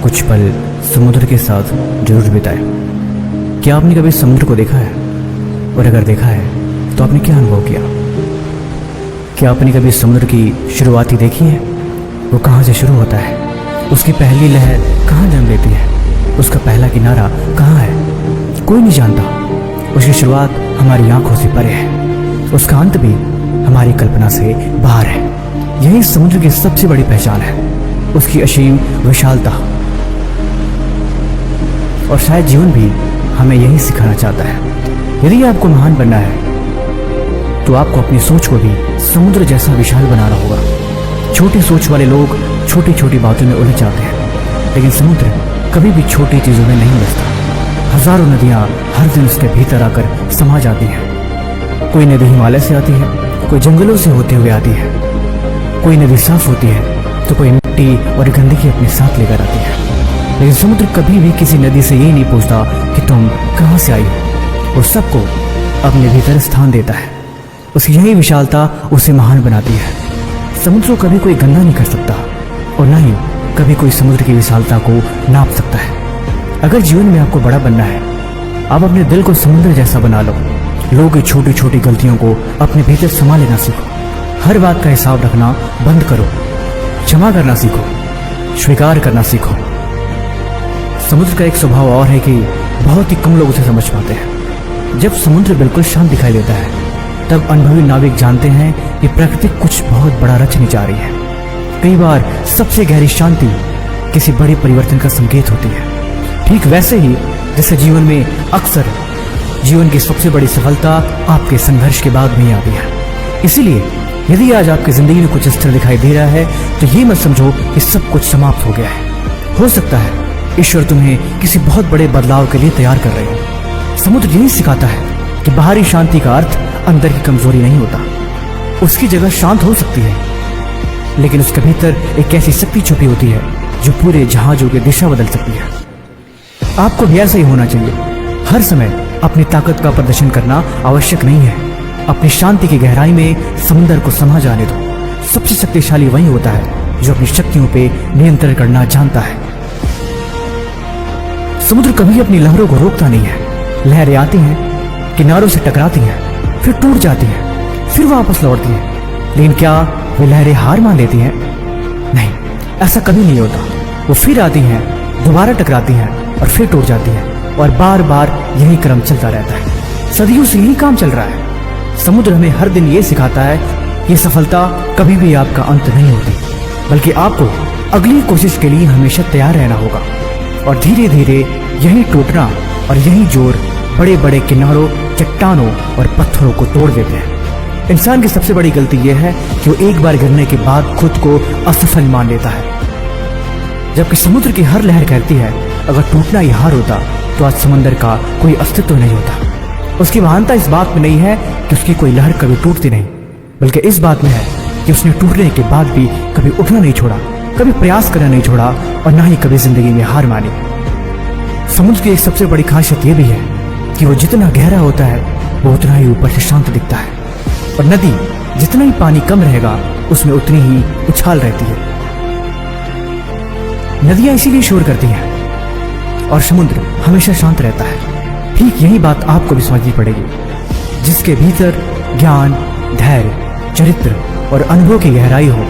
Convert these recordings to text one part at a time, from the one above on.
कुछ पल समुद्र के साथ जरूर बिताए। क्या आपने कभी समुद्र को देखा है? और अगर देखा है तो आपने क्या अनुभव किया? क्या आपने कभी समुद्र की शुरुआती देखी है? वो कहाँ से शुरू होता है? उसकी पहली लहर कहाँ जन्म लेती है? उसका पहला किनारा कहाँ है? कोई नहीं जानता। उसकी शुरुआत हमारी आंखों से परे है, उसका अंत भी हमारी कल्पना से बाहर है। यही समुद्र की सबसे बड़ी पहचान है, उसकी असीम विशालता। और शायद जीवन भी हमें यही सिखाना चाहता है। यदि आपको महान बनना है तो आपको अपनी सोच को भी समुद्र जैसा विशाल बनाना होगा। छोटी सोच वाले लोग छोटी छोटी बातों में उलझ जाते हैं, लेकिन समुद्र कभी भी छोटी चीजों में नहीं उलझता। हजारों नदियां हर दिन उसके भीतर आकर समा जाती हैं। कोई नदी हिमालय से आती है, कोई जंगलों से होते हुए आती है। कोई नदी साफ होती है तो कोई मिट्टी और गंदगी अपने साथ लेकर आती है। लेकिन समुद्र कभी भी किसी नदी से ये नहीं पूछता कि तुम कहाँ से आई हो। वो सबको अपने भीतर स्थान देता है। उसकी यही विशालता उसे महान बनाती है। समुद्र को कभी कोई गंदा नहीं कर सकता और न ही कभी कोई समुद्र की विशालता को नाप सकता है। अगर जीवन में आपको बड़ा बनना है, आप अपने दिल को समुद्र जैसा बना लो। लोगों की छोटी छोटी गलतियों को अपने भीतर समा लेना सीखो। हर बात का हिसाब रखना बंद करो। क्षमा करना सीखो, स्वीकार करना सीखो। समुद्र का एक स्वभाव और है कि बहुत ही कम लोग उसे समझ पाते हैं। जब समुद्र बिल्कुल शांत दिखाई देता है तब अनुभवी नाविक जानते हैं कि प्रकृति कुछ बहुत बड़ा रचने जा रही है। कई बार सबसे गहरी शांति किसी बड़े परिवर्तन का संकेत होती है। ठीक वैसे ही जैसे जीवन में अक्सर जीवन की सबसे बड़ी सफलता आपके संघर्ष के बाद नहीं आती है। इसीलिए यदि आज आपकी जिंदगी में कुछ इस तरह दिखाई दे रहा है तो ये मत समझो कि सब कुछ समाप्त हो गया है। हो सकता है ईश्वर तुम्हें किसी बहुत बड़े बदलाव के लिए तैयार कर रहे हो। समुद्र यही सिखाता है कि बाहरी शांति का अर्थ अंदर की कमजोरी नहीं होता। उसकी जगह शांत हो सकती है, लेकिन उसके भीतर एक ऐसी शक्ति छुपी होती है जो पूरे जहाजों की दिशा बदल सकती है। आपको भी ऐसा ही होना चाहिए। हर समय अपनी ताकत का प्रदर्शन करना आवश्यक नहीं है। अपनी शांति की गहराई में समुद्र को समा जाने दो। सबसे शक्तिशाली वही होता है जो अपनी शक्तियों पे नियंत्रण करना जानता है। समुद्र कभी अपनी लहरों को रोकता नहीं है। लहरें आती हैं, किनारों से टकराती हैं, फिर टूट जाती हैं, फिर वापस लौटती हैं। लेकिन क्या वे लहरें हार मान लेती हैं? नहीं, ऐसा कभी नहीं होता। वो फिर आती हैं, दोबारा टकराती हैं और फिर टूट जाती हैं, और बार बार यही क्रम चलता रहता है। सदियों से यही काम चल रहा है। समुद्र हमें हर दिन ये सिखाता है कि सफलता कभी भी आपका अंत नहीं होती, बल्कि आपको अगली कोशिश के लिए हमेशा तैयार रहना होगा। और धीरे धीरे यही टूटना और यही जोर बड़े बड़े किनारों, चट्टानों और पत्थरों को तोड़ देते हैं। इंसान की सबसे बड़ी गलती यह है कि वो एक बार गिरने के बाद खुद को असफल मान लेता है, जबकि समुद्र की हर लहर कहती है अगर टूटना ही हार होता तो आज समंदर का कोई अस्तित्व नहीं होता। उसकी महानता इस बात में नहीं है कि उसकी कोई लहर कभी टूटती नहीं, बल्कि इस बात में है कि उसने टूटने के बाद भी कभी उठना नहीं छोड़ा, कभी प्रयास करना नहीं छोड़ा और ना ही कभी जिंदगी में हार मानी। समुद्र की एक सबसे बड़ी खासियत यह भी है कि वो जितना गहरा होता है वो उतना ही ऊपर से शांत दिखता है। और नदी जितना ही पानी कम रहेगा उसमें उतनी ही उछाल रहती है। नदियां इसीलिए शोर करती हैं और समुद्र हमेशा शांत रहता है। ठीक यही बात आपको भी समझनी पड़ेगी। जिसके भीतर ज्ञान, धैर्य, चरित्र और अनुभव की गहराई हो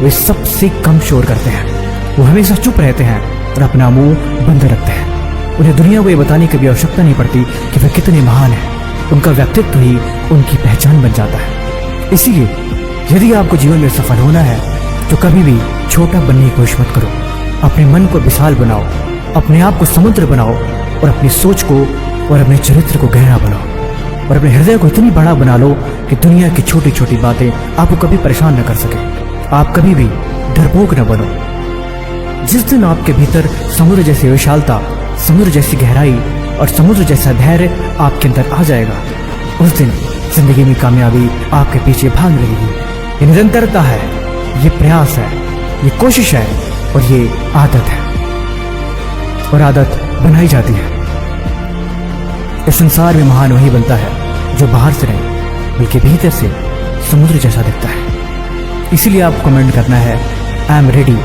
वे सबसे कम शोर करते हैं। वो हमेशा चुप रहते हैं और अपना मुंह बंद रखते हैं। उन्हें दुनिया को ये बताने की भी आवश्यकता नहीं पड़ती कि वे कितने महान हैं। उनका व्यक्तित्व ही उनकी पहचान बन जाता है। इसीलिए यदि आपको जीवन में सफल होना है तो कभी भी छोटा बनने की कोशिश मत करो। अपने मन को विशाल बनाओ, अपने आप को समुद्र बनाओ और अपनी सोच को और अपने चरित्र को गहरा बनाओ और अपने हृदय को इतनी बड़ा बना लो कि दुनिया की छोटी छोटी बातें आपको कभी परेशान न कर सके। आप कभी भी डरपोक न बनो। जिस दिन आपके भीतर समुद्र जैसी विशालता, समुद्र जैसी गहराई और समुद्र जैसा धैर्य आपके अंदर आ जाएगा, उस दिन जिंदगी में कामयाबी आपके पीछे भाग रहेगी। ये निरंतरता है, ये प्रयास है, ये कोशिश है और ये आदत है। और आदत बनाई जाती है। इस संसार में महान वही बनता है जो बाहर से नहीं बल्कि भीतर से समुद्र जैसा दिखता है। इसीलिए आपको कमेंट करना है आई एम रेडी।